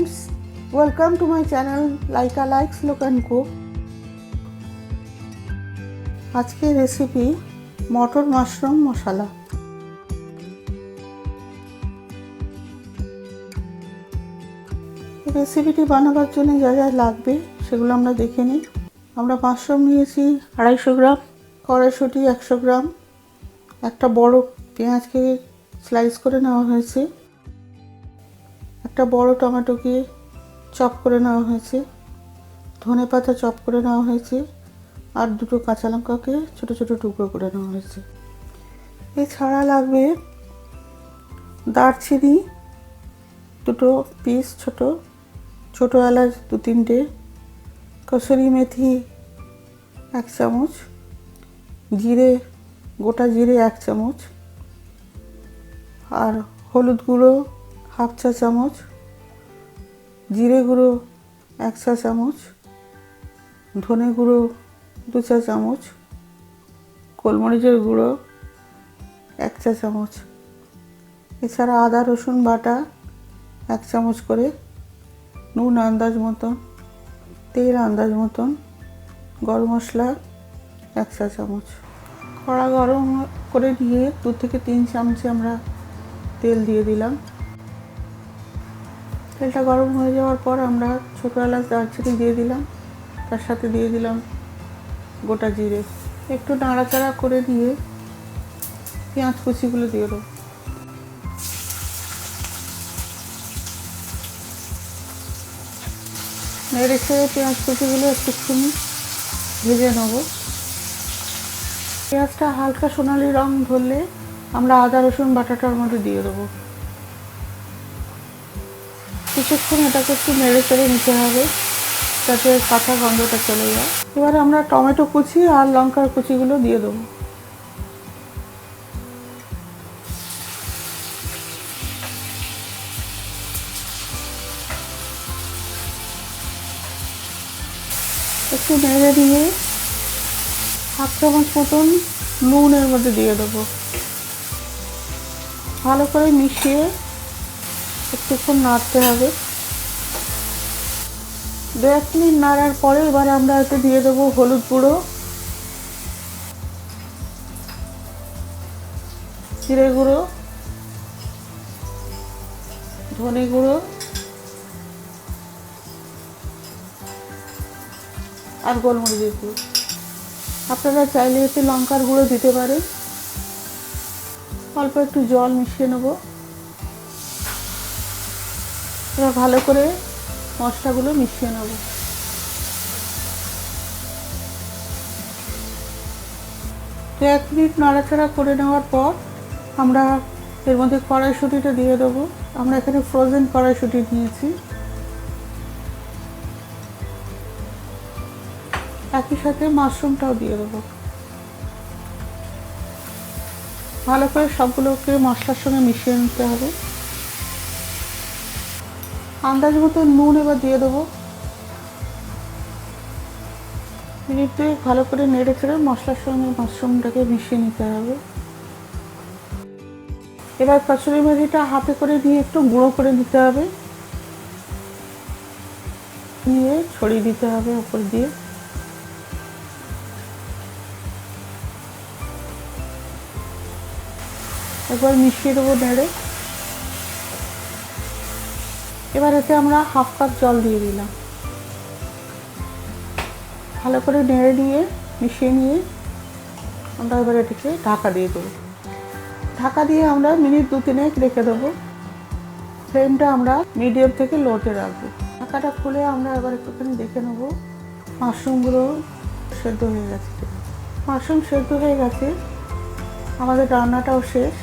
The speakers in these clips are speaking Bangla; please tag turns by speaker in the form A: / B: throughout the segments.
A: friends, welcome to my channel LykaLikes Look N Cook. আজকের রেসিপি মটর মাশরুম মশলা। রেসিপিটি বানাবার জন্য যা যা লাগবে সেগুলো আমরা দেখে নিই। আমরা মাশরুম নিয়েছি 250 গ্রাম, কড়াইশুঁটি 100 গ্রাম, একটা বড় পেঁয়াজকে স্লাইস করে নেওয়া হয়েছে, একটা বড় টমেটোকে চপ করে নেওয়া হয়েছে, ধনেপাতা চপ করে নেওয়া হয়েছে, আর দুটো কাঁচা লঙ্কাকে ছোট ছোট টুকরো করে নেওয়া হয়েছে। এছাড়া লাগবে দারচিনি দুটো পিস, ছোট ছোট এলাচ 2-3টে, কসুরি মেথি 1 চামচ, জিরে গোটা জিরে 1 চামচ, আর হলুদ গুঁড়ো 1/2 চা চামচ, জিরে গুঁড়ো 1 চা চামচ, ধনে গুঁড়ো 2 চা চামচ, গোলমরিচের গুঁড়ো 1 চা চামচ। এছাড়া আদা রসুন বাটা 1 চামচ করে, নুন আন্দাজ মতন, তেল আন্দাজ মতন, গরম মশলা 1 চা চামচ। কড়া গরম করে নিয়ে 2 থেকে 3 চামচ আমরা তেল দিয়ে দিলাম। তেলটা গরম হয়ে যাওয়ার পর আমরা ছোটো এলাচ দারচিনি দিয়ে দিলাম, তার সাথে দিয়ে দিলাম গোটা জিরে। একটু নাড়াচাড়া করে দিয়ে পেঁয়াজ কুচিগুলো দিয়ে দেবো। নেড়ে ছেড়ে পেঁয়াজ কুচিগুলো একটুখানি ভেজে নেব। পেঁয়াজটা হালকা সোনালি রং ধরলে আমরা আদা রসুন বাটাটার মধ্যে দিয়ে দেবো। কিছুক্ষণ এটাকে একটু নেড়ে চেড়ে নিতে হবে যাতে কাঁচা গন্ধটা চলে যায়। এবারে আমরা টমেটো কুচি আর লঙ্কার কুচিগুলো দিয়ে দেবো। একটু নেড়ে দিয়ে 1/2 চামচ মতন নুন এর মধ্যে দিয়ে দেবো। ভালো করে মিশিয়ে একটুক্ষণ নাড়তে হবে। 2-1 মিনিট নাড়ার পরে এবার আমরা এতে দিয়ে দেবো হলুদ গুঁড়ো, জিরে গুঁড়ো, ধনে গুঁড়ো আর গোলমরিচের গুঁড়ো। আপনারা চাইলে এতে লঙ্কার গুঁড়ো দিতে পারেন। অল্প একটু জল মিশিয়ে নেব। এবার ভালো করে মশলাগুলো মিশিয়ে নেব। 1 মিনিট নাড়াচাড়া করে নেওয়ার পর আমরা এর মধ্যে কড়াইশুঁটিটা দিয়ে দেবো। আমরা এখানে ফ্রোজেন কড়াইশুঁটি নিয়েছি। একই সাথে মাশরুমটাও দিয়ে দেবো। ভালো করে সবগুলোকে মশলার সঙ্গে মিশিয়ে নিতে হবে। আন্দাজ মতো নুন এবার দিয়ে দেবো। মিনিট 2 ভালো করে নেড়ে চেড়ে মশলার সঙ্গে মাশরুমটাকে মিশিয়ে নিতে হবে। এবার কসুরি মেথিটা হাতে করে নিয়ে একটু গুঁড়ো করে নিতে হবে, নিয়ে ছড়িয়ে দিতে হবে উপর দিয়ে। একবার মিশিয়ে দেবো নেড়ে। এবার এতে আমরা 1/2 কাপ জল দিয়ে দিলাম। ভালো করে নেড়ে নিয়ে মিশিয়ে নিয়ে আমরা এবার এটিকে ঢাকা দিয়ে দেবো। ঢাকা দিয়ে আমরা মিনিট 2-3 রেখে দেবো। ফ্লেমটা আমরা মিডিয়াম থেকে লোতে রাখবো। ঢাকাটা খুলে আমরা এবার একটুখানি দেখে নেবো মাশরুমগুলো সেদ্ধ হয়ে গেছে। মাশরুম সেদ্ধ হয়ে গেছে, আমাদের রান্নাটাও শেষ।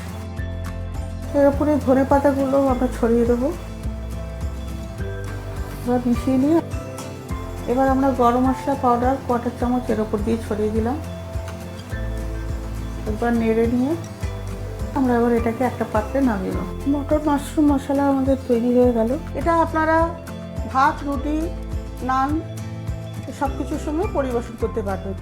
A: এর উপরে ধনে পাতাগুলো আমরা ছড়িয়ে দেবো। এবার মিশিয়ে নিয়ে এবার আমরা গরম মশলা পাউডার 1/4 চামচ এর উপর দিয়ে ছড়িয়ে দিলাম। একবার নেড়ে নিয়ে আমরা এবার এটাকে একটা পাত্রে নামিয়ে নেব। মটর মাশরুম মশলা আমাদের তৈরি হয়ে গেল। এটা আপনারা ভাত, রুটি, নান সব কিছুর সঙ্গে পরিবেশন করতে পারবেন।